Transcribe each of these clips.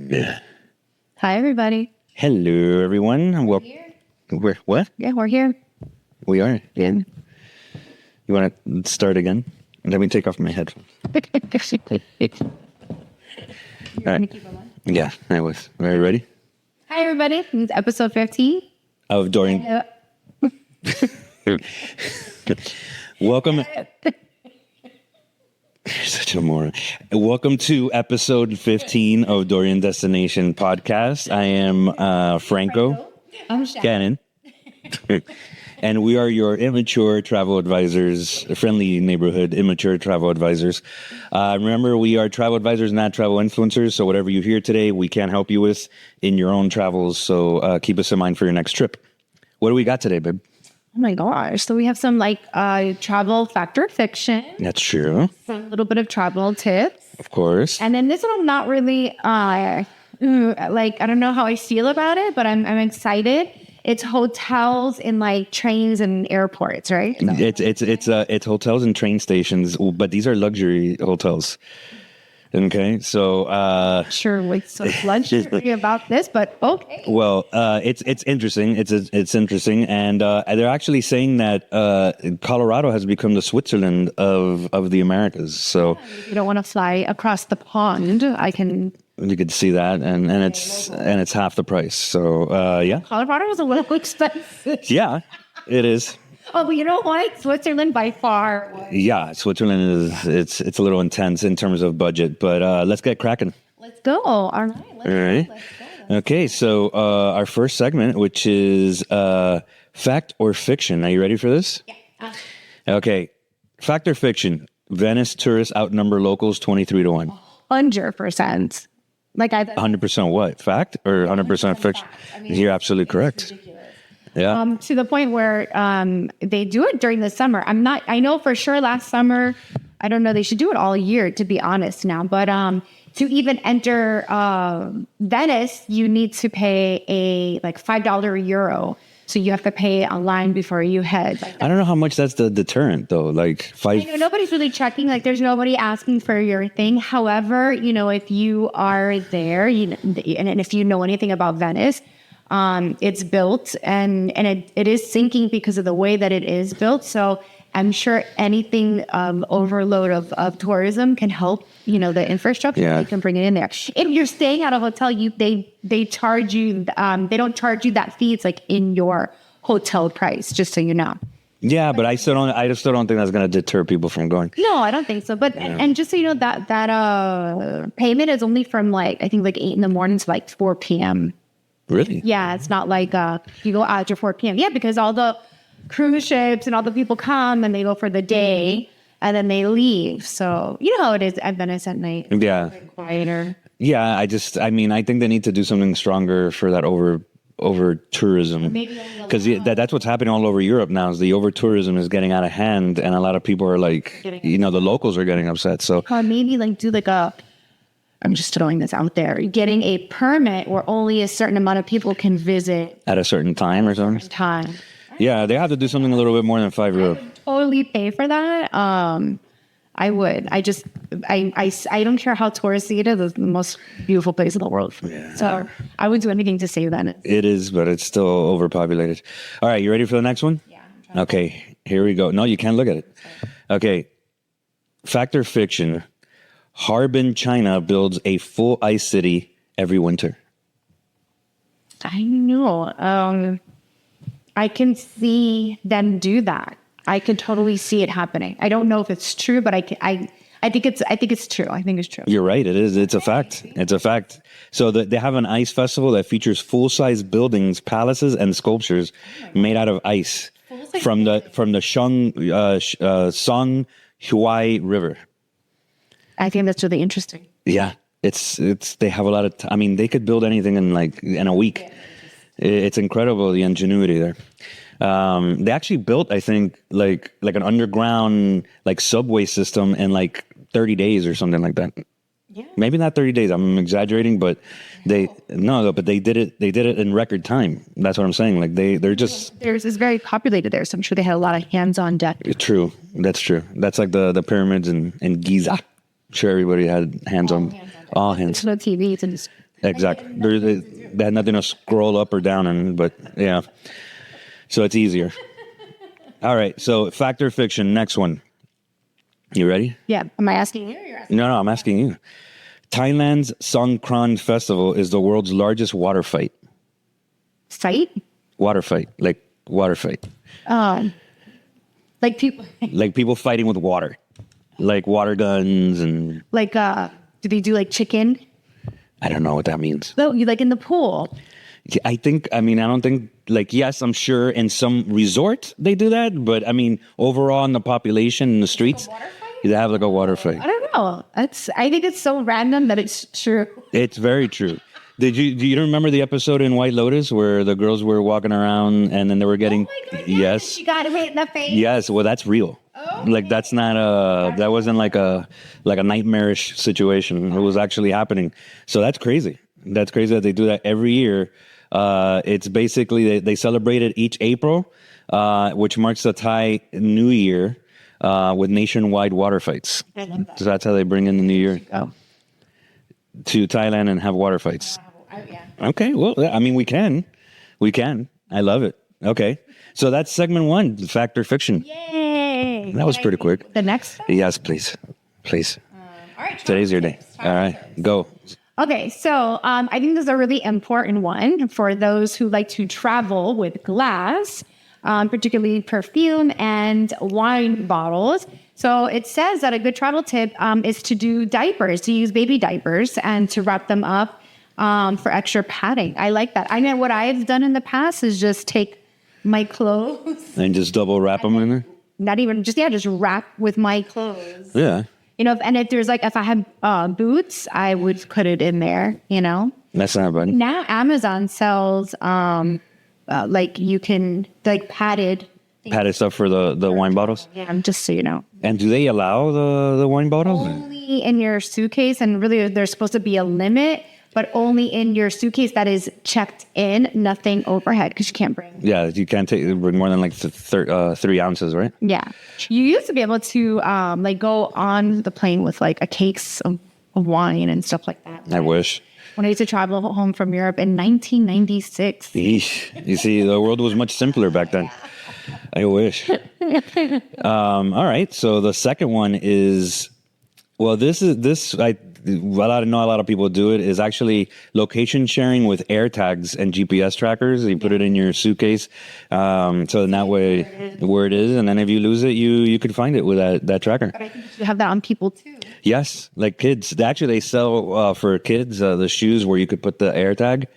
Yeah. Hi, everybody. Hello, everyone. We're here. We're what? Yeah, we're here. We are. Yeah. You want to start again? Let me take off my headphones. All right. Yeah, I was. Are you ready? Hi, everybody. This is episode 15. Of Dorian. Welcome. You're such a moron. Welcome to episode 15 of Dorian Destination Podcast. I am Franco. I'm Shannon. And we are your immature travel advisors, friendly neighborhood immature travel advisors. Remember, we are travel advisors, not travel influencers. So whatever you hear today, we can help you with in your own travels. So keep us in mind for your next trip. What do we got today, babe? Oh my gosh. So we have some travel fact or fiction. That's true. Some little bit of travel tips. Of course. And then this one I'm not really I don't know how I feel about it, but I'm excited. It's hotels in trains and airports, right? No. It's hotels and train stations, but these are luxury hotels. Okay, so sure, what's so luxury about this, but okay. Well, it's interesting. It's interesting, and they're actually saying that Colorado has become the Switzerland of the Americas. So you don't want to fly across the pond. You could see that, and it's half the price. So yeah, Colorado is a little expensive. Yeah, it is. Oh, but you know what? Switzerland by far. Yeah, Switzerland is it's a little intense in terms of budget, but let's get cracking. Let's go. All right. Let's go. Okay, so our first segment, which is fact or fiction. Are you ready for this? Yeah. Okay, fact or fiction? Venice tourists outnumber locals 23-1. 100%. 100% what? Fact or 100% fiction? You're absolutely correct. Yeah. To the point where they do it during the summer. I know for sure last summer, I don't know, they should do it all year, to be honest now. But to even enter Venice, you need to pay a $5 euro. So you have to pay online before you head. I don't know how much that's the deterrent, though. I know nobody's really checking. There's nobody asking for your thing. However, if you are there, and if you know anything about Venice, it's built and it is sinking because of the way that it is built. So I'm sure anything overload of tourism can help, the infrastructure. Yeah. You can bring it in there. If you're staying at a hotel, they charge you. They don't charge you that fee. It's in your hotel price, just so you know. Yeah, but I still don't think that's going to deter people from going. No, I don't think so. But and just so you know, that payment is only from I think 8 in the morning to 4 p.m. Really? Yeah, it's not you go out at 4 p.m. Yeah, because all the cruise ships and all the people come and they go for the day and then they leave. So you know how it is at Venice at night. Yeah. It's quieter. Yeah, I think they need to do something stronger for that over tourism. Because that's what's happening all over Europe now is the over tourism is getting out of hand and a lot of people are the locals are getting upset. So maybe do I'm just throwing this out there. Getting a permit where only a certain amount of people can visit at a certain time or something. Yeah, they have to do something a little bit more than €5. Totally pay for that. I would. I don't care how touristy it is. It's the most beautiful place in the world. Yeah. So I would do anything to save that. It is, but it's still overpopulated. All right, you ready for the next one? Yeah. Okay, here we go. No, you can't look at it. Okay, fact or fiction? Harbin, China builds a full ice city every winter. I know. I can see them do that. I can totally see it happening. I don't know if it's true, but I think it's true. I think it's true. You're right. It is. It's a fact. It's a fact. So they have an ice festival that features full-size buildings, palaces, and sculptures made out of ice from the Song Huai River. I think that's really interesting. Yeah, it's they have a lot of. They could build anything in a week. Yeah. It's incredible the ingenuity there. They actually built, I think, like an underground subway system in 30 days or something like that. Yeah. Maybe not 30 days. I'm exaggerating, but they did it. They did it in record time. That's what I'm saying. They're just. It's very populated there, so I'm sure they had a lot of hands-on deck. True. That's true. That's like the pyramids in Giza. I'm sure everybody had hands-on. All hands. There's no TVs and just exactly. They had nothing to scroll up or down in, but yeah. So it's easier. All right. So fact or fiction, next one. You ready? Yeah. Am I asking you or you're asking? No, I'm asking you. Thailand's Songkran Festival is the world's largest water fight. Fight? Water fight. Like water fight. Like people. Like people fighting with water. Like water guns and... Like, do they do like chicken? I don't know what that means. No, you like in the pool. I don't think, like, yes, I'm sure in some resort they do that, but I mean, overall in the population in the streets, they have like a water fight. I don't know. I think it's so random that it's true. It's very true. Do you remember the episode in White Lotus where the girls were walking around and then they were getting, Oh my God, yes. You got hit in the face. Yes, well, that's real. Okay. Like that wasn't like a nightmarish situation. It was actually happening. So that's crazy. That's crazy that they do that every year. It's basically they celebrate it each April, which marks the Thai New Year with nationwide water fights. I love that. So that's how they bring in the New Year to Thailand and have water fights. Yeah. Okay, well, I mean, we can. I love it. Okay, so that's segment 1, fact or fiction. Yay! That was pretty quick. The next one? Yes, please. All right. Today's your day. All right, go. Okay, so I think this is a really important one for those who like to travel with glass, particularly perfume and wine bottles. So it says that a good travel tip is to do diapers, to use baby diapers and to wrap them up for extra padding. I like that. I know what I've done in the past is just take my clothes. And just double wrap them in there? Not even, just wrap with my clothes. Yeah. And if I had boots, I would put it in there, That's not bad. Now Amazon sells, like you can, like padded stuff for the wine bottles? Yeah, just so you know. And do they allow the wine bottles? Only in your suitcase, and really there's supposed to be a limit, but only in your suitcase that is checked in, nothing overhead, because you can't bring. Yeah, you can't bring more than like 3 ounces, right? Yeah. You used to be able to like go on the plane with like a case of wine and stuff like that. I wish. When I used to travel home from Europe in 1996. Eesh. You see, the world was much simpler back then. I wish. All right. So the second one is, well, I know a lot of people do it, is actually location sharing with air tags and GPS trackers. You put it in your suitcase. So in that way, where it is. And then if you lose it, you could find it with that tracker. But I think you should have that on people too. Yes. Like kids. Actually, they sell for kids the shoes where you could put the air tag.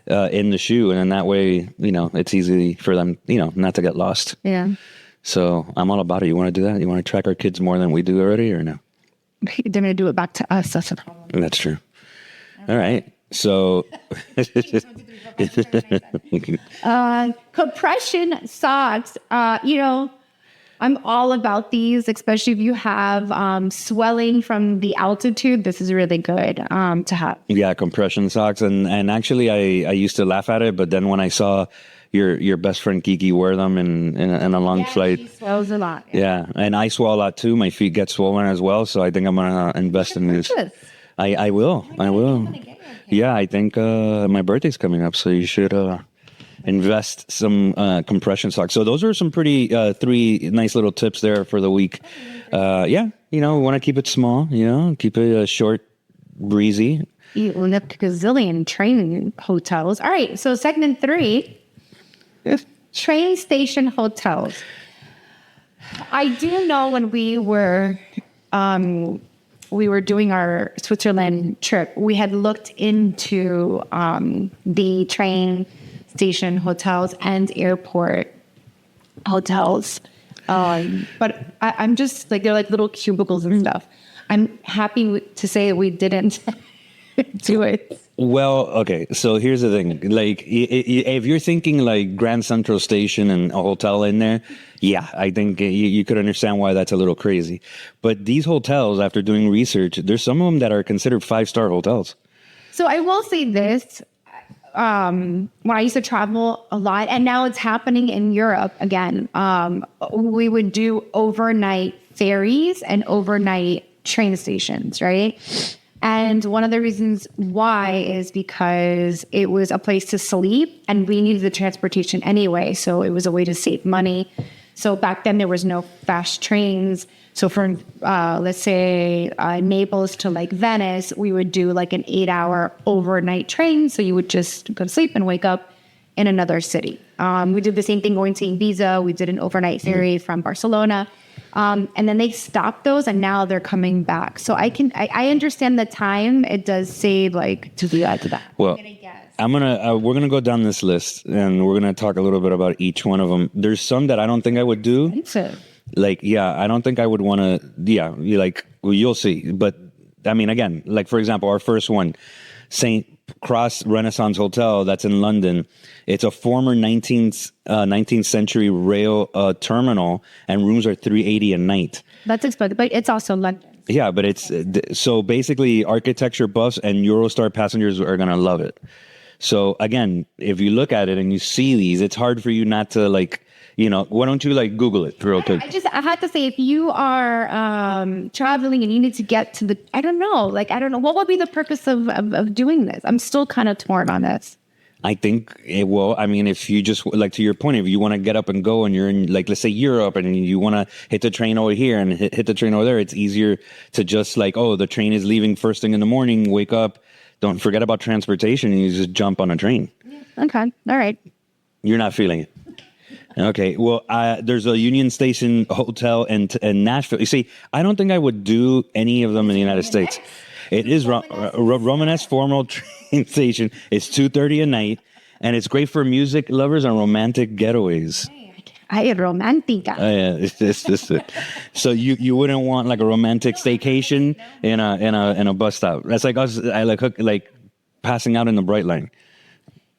In the shoe, and in that way, it's easy for them, not to get lost. Yeah. So I'm all about it. You want to do that? You want to track our kids more than we do already, or no? They're going to do it back to us. That's a problem. That's true. All right. So compression socks, I'm all about these, especially if you have swelling from the altitude. This is really good to have. Yeah, compression socks. And actually, I used to laugh at it, but then when I saw your best friend Kiki wear them in a long flight. She swells a lot. Yeah, and I swell a lot too. My feet get swollen as well, so I think I'm going to invest in this. I will. Yeah, I think my birthday's coming up, so you should... invest some compression socks. So those are some pretty 3 nice little tips there for the week. Yeah, we want to keep it small, keep it short, breezy. You live to gazillion training hotels. All right, so segment 3, train station hotels. I do know when we were doing our Switzerland trip, we had looked into the train station hotels and airport hotels. But I'm just like, they're like little cubicles and stuff. I'm happy to say that we didn't do it. Well, okay. So here's the thing. Like, if you're thinking like Grand Central Station and a hotel in there, yeah, I think you could understand why that's a little crazy. But these hotels, after doing research, there's some of them that are considered 5-star hotels. So I will say this. When I used to travel a lot, and now it's happening in Europe again, we would do overnight ferries and overnight train stations, right? And one of the reasons why is because it was a place to sleep and we needed the transportation anyway. So it was a way to save money. So back then there was no fast trains. So from, let's say, Naples to like Venice, we would do like an 8-hour overnight train. So you would just go to sleep and wake up in another city. We did the same thing going to Ibiza. We did an overnight ferry from Barcelona. And then they stopped those and now they're coming back. So I understand the time it does save like to do that. Well, we're going to go down this list and we're going to talk a little bit about each one of them. There's some that I don't think I would do. Like, yeah, I don't think I would want to, you'll see. But I mean, again, like for example, our first one, St. Cross Renaissance Hotel, that's in London. It's a former 19th century rail terminal, and rooms are $380 a night. That's expensive, but it's also London. Yeah, but it's so basically architecture buffs and Eurostar passengers are gonna love it. So again, if you look at it and you see these, it's hard for you not to why don't you Google it real quick? I had to say, if you are traveling and you need to get to I don't know, what would be the purpose of doing this? I'm still kind of torn on this. I think if you just to your point, if you want to get up and go and you're in let's say Europe and you want to hit the train over here and hit the train over there, it's easier to just the train is leaving first thing in the morning, wake up, don't forget about transportation and you just jump on a train. Okay. All right. You're not feeling it. Okay, well, there's a Union Station hotel in Nashville. You see, I don't think I would do any of them in the United States. It is Romanesque formal train station. It's $230 a night, and it's great for music lovers and romantic getaways. Ay, romantica. Yeah, so you wouldn't want a romantic staycation in a bus stop. That's like us. I passing out in the Bright Line.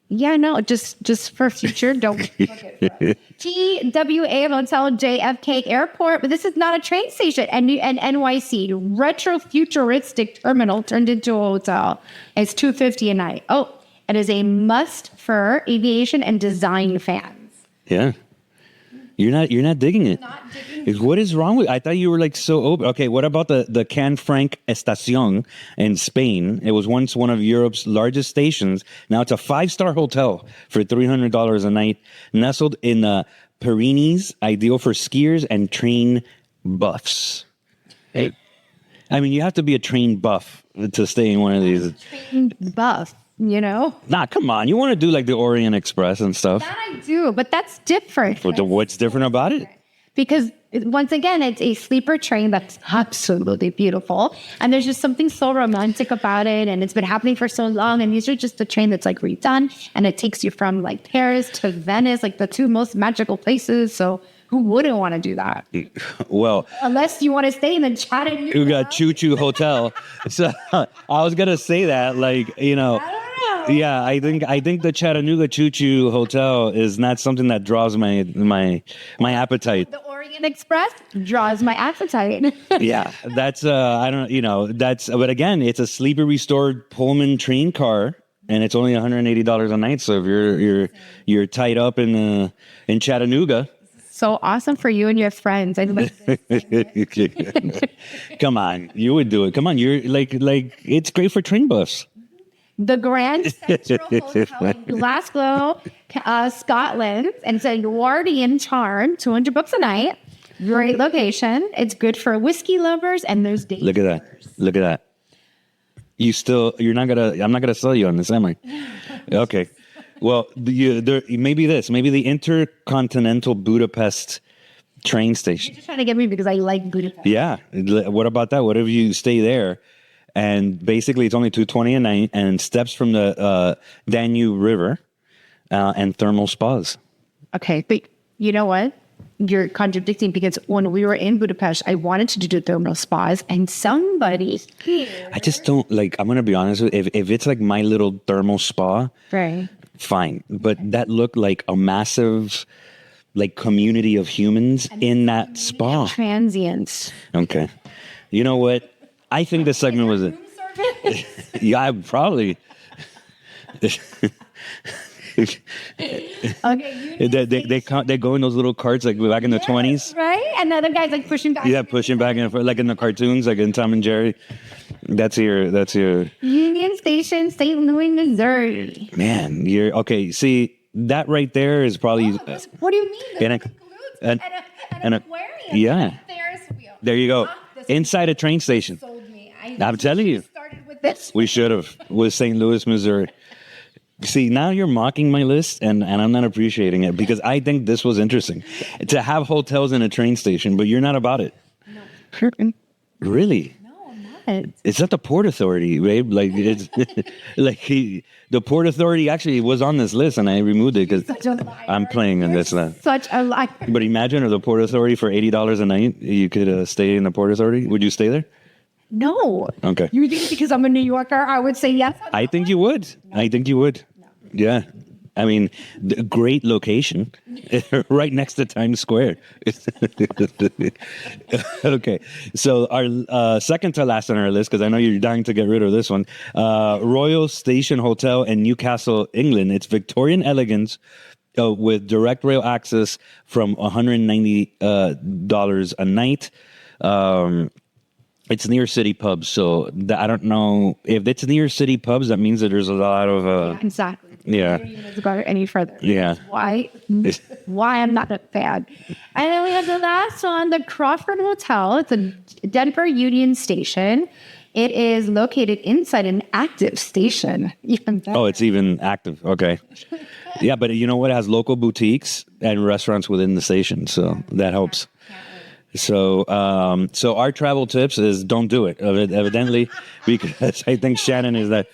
Yeah, no, just for future, don't book it. TWA Hotel JFK Airport, but this is not a train station. And NYC retro futuristic terminal turned into a hotel. It's $250 a night. Oh, it is a must for aviation and design fans. Yeah. You're not digging it. What is wrong with? I thought you were so open. Okay, what about the Can Franc Estación in Spain? It was once one of Europe's largest stations. Now it's a 5-star hotel for $300 a night, nestled in the Pyrenees, ideal for skiers and train buffs. Hey, I mean, you have to be a train buff to stay in one of these. Train buff. Nah, come on. You want to do the Orient Express and stuff. That I do, but that's different. What's different about it? Because once again, it's a sleeper train that's absolutely beautiful. And there's just something so romantic about it. And it's been happening for so long. And these are just the train that's redone. And it takes you from Paris to Venice, the two most magical places. So who wouldn't want to do that? Well, unless you want to stay in the Chattanooga. You got Choo Choo Hotel. So I was going to say that, I don't know. Yeah, I think the Chattanooga Choo Choo Hotel is not something that draws my appetite. The Orient Express draws my appetite. Yeah, that's but again, it's a sleeper restored Pullman train car, and it's only $180 a night. So if you're tied up in Chattanooga. So awesome for you and your friends. Come on, you would do it. Come on, you're it's great for train buffs. The Grand Central Hotel in Glasgow, Scotland, and it's a Edwardian charm, $200 a night. Great location. It's good for whiskey lovers, and there's dates. Look at that. I'm not gonna sell you on this, am I? Okay. Well, maybe the Intercontinental Budapest train station. You're just trying to get me because I like Budapest. Yeah. What about that? What if you stay there? And basically, it's only $220 a night, and steps from the Danube River and thermal spas. Okay, but you know what? You're contradicting because when we were in Budapest, I wanted to do thermal spas, and somebody here. I just don't I'm going to be honest with you. If it's my little thermal spa, right? Fine, but that looked like a massive community of humans in that spa. Transients. Okay, you know what? I think this segment was it. Yeah, probably. Okay, they go in those little carts back in the 20s, right? And the other guy's pushing back. Yeah, pushing back and forth, in the cartoons, in Tom and Jerry. That's your Union Station, St. Louis, Missouri. man. You're okay. See, that right there is probably. What do you mean? An aquarium. Yeah. Ferris wheel. There you go. Inside a train station. Sold me. I'm telling you. Started with this. We should have with St. Louis, Missouri. See, now you're mocking my list, and I'm not appreciating it because I think this was interesting to have hotels in a train station, but you're not about it. No. Really? No, I'm not. It's not the Port Authority, babe. Like it's the Port Authority actually was on this list, and I removed it because I'm playing, and that's not Such a lie. But imagine if the Port Authority for $80 a night, you could stay in the Port Authority. Would you stay there? No. Okay. You think because I'm a New Yorker, I would say yes? I think you would. No. I think you would. No. Yeah. I mean, great location, right next to Times Square. Okay, so our second to last on our list, because I know you're dying to get rid of this one, Royal Station Hotel in Newcastle, England. It's Victorian elegance with direct rail access from $190 a night. It's near city pubs, so I don't know if it's near city pubs. That means that there's a lot of exactly. Yeah. To go any further. Yeah. Why I'm not a fan. And then we have the last one, the Crawford Hotel. It's a Denver Union Station. It is located inside an active station. Even better. Oh, it's even active. Okay. Yeah, but you know what? It has local boutiques and restaurants within the station, so that helps. So our travel tips is don't do it, evidently, because I think Shannon is that.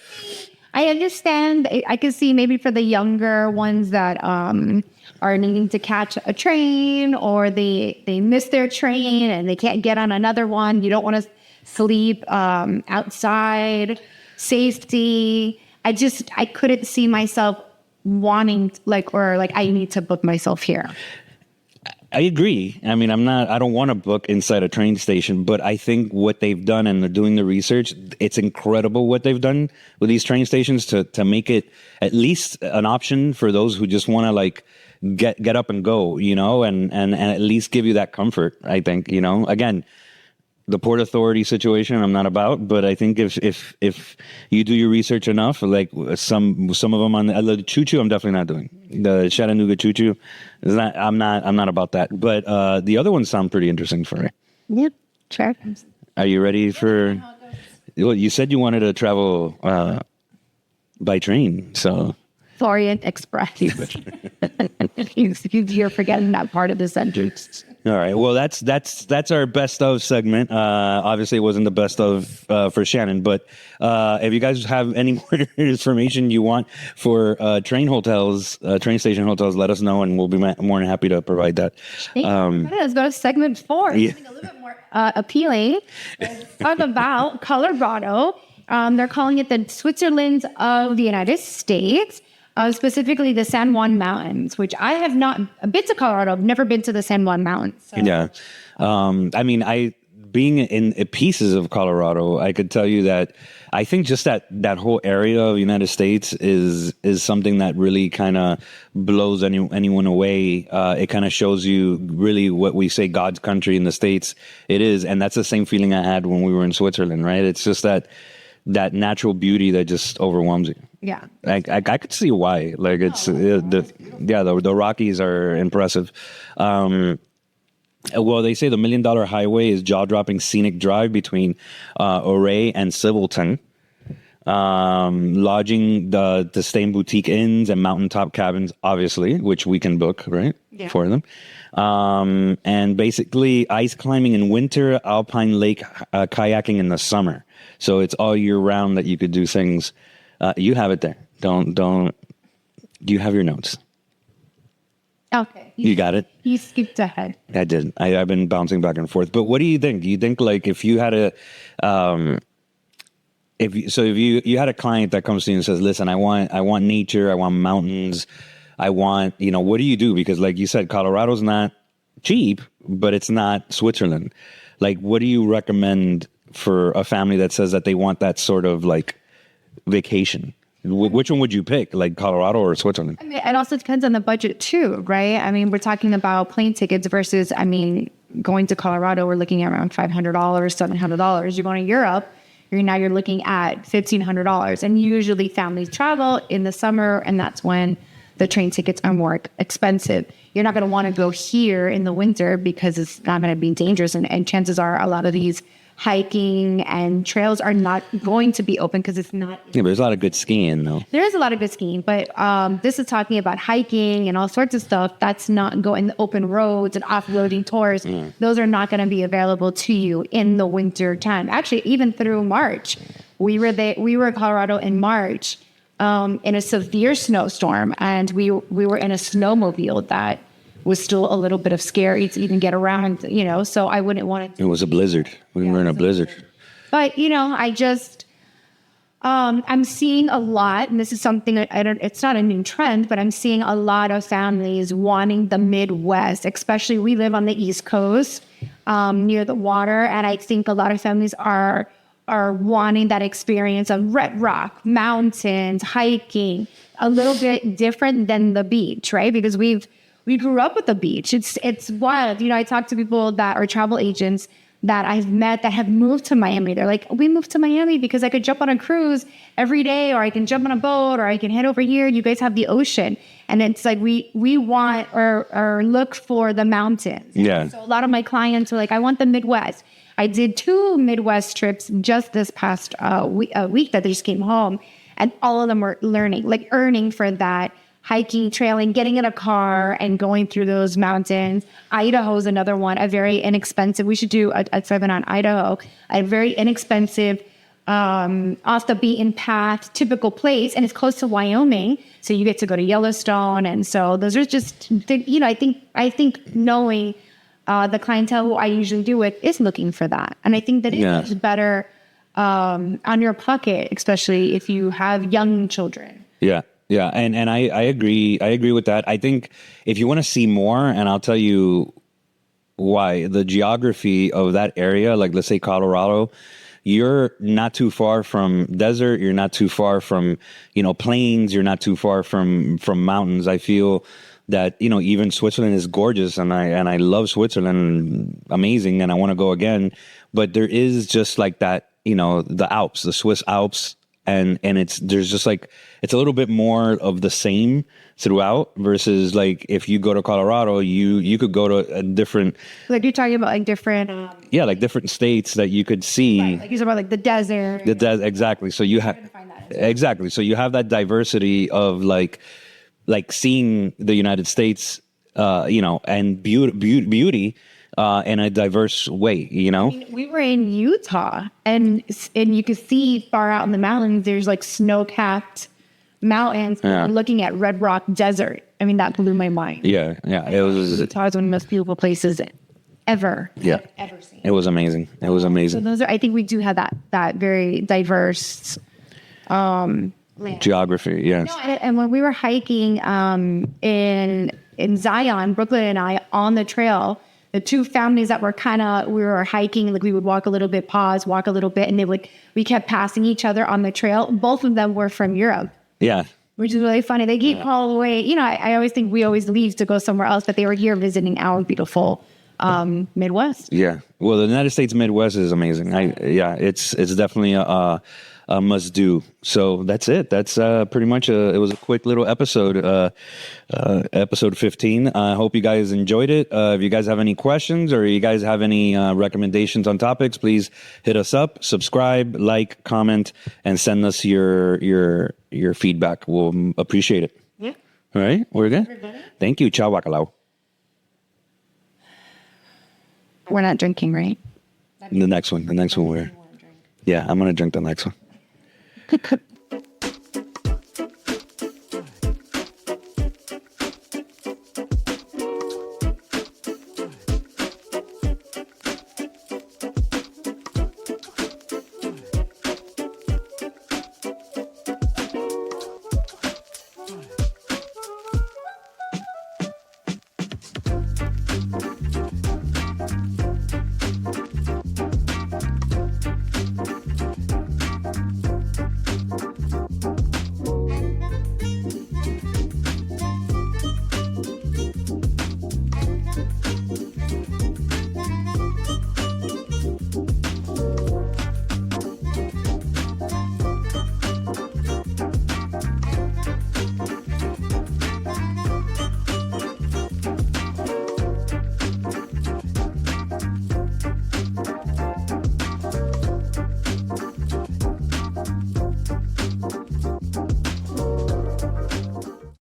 I understand. I can see maybe for the younger ones that are needing to catch a train or they miss their train and they can't get on another one. You don't want to sleep outside. Safety. I couldn't see myself wanting I need to book myself here. I agree. I mean, I don't want to book inside a train station, but I think what they've done and they're doing the research, it's incredible what they've done with these train stations to make it at least an option for those who just want to get up and go, and at least give you that comfort. I think, again, the Port Authority situation I'm not about, but I think if you do your research enough, like some of them on the choo-choo, I'm definitely not doing. The Chattanooga choo-choo is not. I'm not about that. But the other ones sound pretty interesting for me. Yep, sure. Are you ready for? Well, you said you wanted to travel by train, so. Orient Express. You're forgetting that part of the sentence. All right. Well, that's our best of segment. Obviously, it wasn't the best of for Shannon, but if you guys have any more information you want for train station hotels, let us know, and we'll be more than happy to provide that. Let's go to segment 4. Yeah. Something a little bit more appealing. Talk about Colorado. They're calling it the Switzerland of the United States. Specifically the San Juan Mountains, which I have not been to Colorado. I've never been to the San Juan Mountains. So. Yeah. I mean, being in pieces of Colorado, I could tell you that I think just that whole area of the United States is something that really kind of blows anyone away. It kind of shows you really what we say God's country in the States it is. And that's the same feeling I had when we were in Switzerland, right? It's just that natural beauty that just overwhelms you. Yeah, I could see why. Like it's the Rockies are impressive. Well, they say the $1 Million Highway is jaw-dropping scenic drive between Ouray and Civilton. Lodging the staying boutique inns and mountaintop cabins, obviously, which we can book for them. And basically ice climbing in winter, alpine lake kayaking in the summer. So it's all year round that you could do things. You have it there. Don't. You have your notes. Okay. You got it? You skipped ahead. I did. I've been bouncing back and forth. But what do you think? Do you think if you had if you had a client that comes to you and says, listen, I want nature, I want mountains, I want, what do you do? Because like you said, Colorado's not cheap, but it's not Switzerland. Like, what do you recommend for a family that says that they want that sort of vacation? Which one would you pick, like Colorado or Switzerland? I mean, it also depends on the budget too, right? I mean, we're talking about plane tickets versus, going to Colorado, we're looking at around $500, $700. You're going to Europe, you're looking at $1,500. And usually families travel in the summer, and that's when the train tickets are more expensive. You're not going to want to go here in the winter because it's not going to be dangerous. And chances are a lot of these hiking and trails are not going to be open because it's not. Yeah, but there's a lot of good skiing, though. There is a lot of good skiing, but this is talking about hiking and all sorts of stuff. That's not going the open roads and off-roading tours. Those are not going to be available to you in the winter time. Actually, even through March, we were in Colorado in March in a severe snowstorm, and we were in a snowmobile that was still a little bit of scary to even get around, so I wouldn't want to. It was a blizzard. We were in a blizzard. But, I just, I'm seeing a lot, and this is something it's not a new trend, but I'm seeing a lot of families wanting the Midwest, especially we live on the East Coast, near the water. And I think a lot of families are wanting that experience of red rock, mountains, hiking, a little bit different than the beach, right? Because we grew up with the beach. It's wild. I talk to people that are travel agents that I've met that have moved to Miami. They're like, we moved to Miami because I could jump on a cruise every day, or I can jump on a boat, or I can head over here. You guys have the ocean. And it's like, we want or look for the mountains. Yeah. So a lot of my clients are like, I want the Midwest. I did 2 Midwest trips just this past week that they just came home. And all of them were earning for that. Hiking, trailing, getting in a car and going through those mountains. Idaho is another one, a very inexpensive. We should do a segment on Idaho, a very inexpensive, off the beaten path, typical place. And it's close to Wyoming. So you get to go to Yellowstone. And so those are just, I think knowing the clientele who I usually do with is looking for that. And I think that it's better on your pocket, especially if you have young children. Yeah. Yeah, and I agree. I agree with that. I think if you want to see more, and I'll tell you why, the geography of that area, like let's say Colorado, you're not too far from desert. You're not too far from, plains. You're not too far from mountains. I feel that, even Switzerland is gorgeous, and I love Switzerland, amazing, and I want to go again. But there is just like that, the Alps, the Swiss Alps. And there's just like, it's a little bit more of the same throughout versus like if you go to Colorado, you could go to a different. Like you're talking about like different. Like different states that you could see. Right, like you're talking about like the desert. Exactly. So you have, exactly. So you have that diversity of like seeing the United States, and beauty. In a diverse way, I mean, we were in Utah, and you could see far out in the mountains, there's like snow-capped mountains. Yeah. Looking at Red Rock Desert. I mean, that blew my mind. Yeah. It was. Utah is one of the most beautiful places ever. Yeah. I've ever seen. It was amazing. It was amazing. So I think we do have that very diverse land. Geography. Yes. No, and when we were hiking in Zion, Brooklyn and I on the trail. The 2 families that we were hiking, like we would walk a little bit, pause, walk a little bit, and we kept passing each other on the trail. Both of them were from Europe. Yeah. Which is really funny. They came all the way. I always think we always leave to go somewhere else, but they were here visiting our beautiful Midwest. Yeah. Well, the United States Midwest is amazing. It's definitely a must do. So that's it. That's pretty much it was a quick little episode, episode 15. I hope you guys enjoyed it. If you guys have any questions or you guys have any recommendations on topics, please hit us up, subscribe, like, comment, and send us your feedback. We'll appreciate it. Yeah. All right. We're good. Everybody. Thank you. Ciao, Wakalau. We're not drinking, right? The next one we're. Yeah, I'm going to drink the next one.